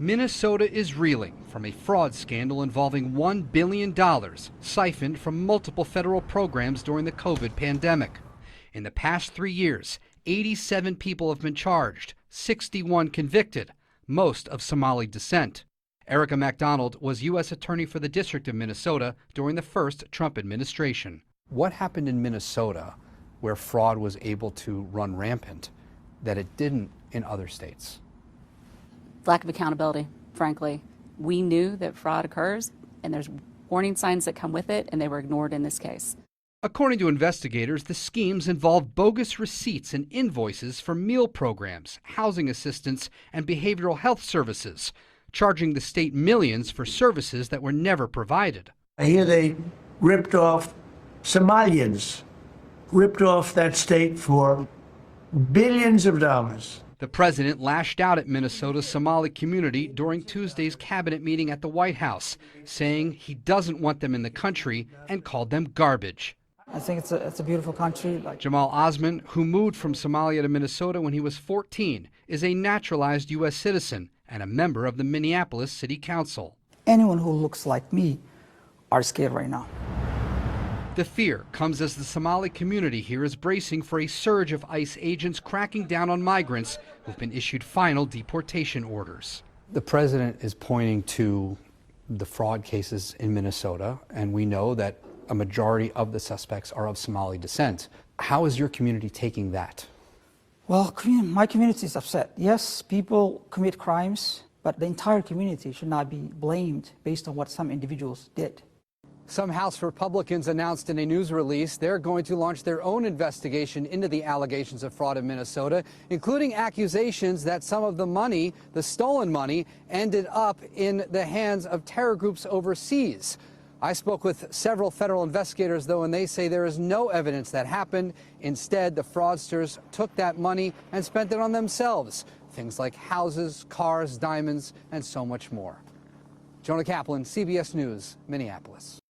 Minnesota is reeling from a fraud scandal involving $1 billion siphoned from multiple federal programs during the COVID pandemic. In the past 3 years, 87 people have been charged, 61 convicted, most of Somali descent. Erica MacDonald was U.S. Attorney for the District of Minnesota during the first Trump administration. What happened in Minnesota where fraud was able to run rampant that it didn't in other states? Lack of accountability, frankly. We knew that fraud occurs, and there's warning signs that come with it, and they were ignored in this case. According to investigators, the schemes involved bogus receipts and invoices for meal programs, housing assistance, and behavioral health services, charging the state millions for services that were never provided. I hear they ripped off Somalians, ripped off that state for billions of dollars. The president lashed out at Minnesota's Somali community during Tuesday's cabinet meeting at the White House, saying he doesn't want them in the country and called them garbage. I think it's a beautiful country. Jamal Osman, who moved from Somalia to Minnesota when he was 14, is a naturalized U.S. citizen and a member of the Minneapolis City Council. Anyone who looks like me are scared right now. The fear comes as the Somali community here is bracing for a surge of ICE agents cracking down on migrants who've been issued final deportation orders. The president is pointing to the fraud cases in Minnesota, and we know that a majority of the suspects are of Somali descent. How is your community taking that? Well, my community is upset. Yes, people commit crimes, but the entire community should not be blamed based on what some individuals did. Some House Republicans announced in a news release they're going to launch their own investigation into the allegations of fraud in Minnesota, including accusations that some of the money, the stolen money, ended up in the hands of terror groups overseas. I spoke with several federal investigators, though, and they say there is no evidence that happened. Instead, the fraudsters took that money and spent it on themselves. Things like houses, cars, diamonds, and so much more. Jonah Kaplan, CBS News, Minneapolis.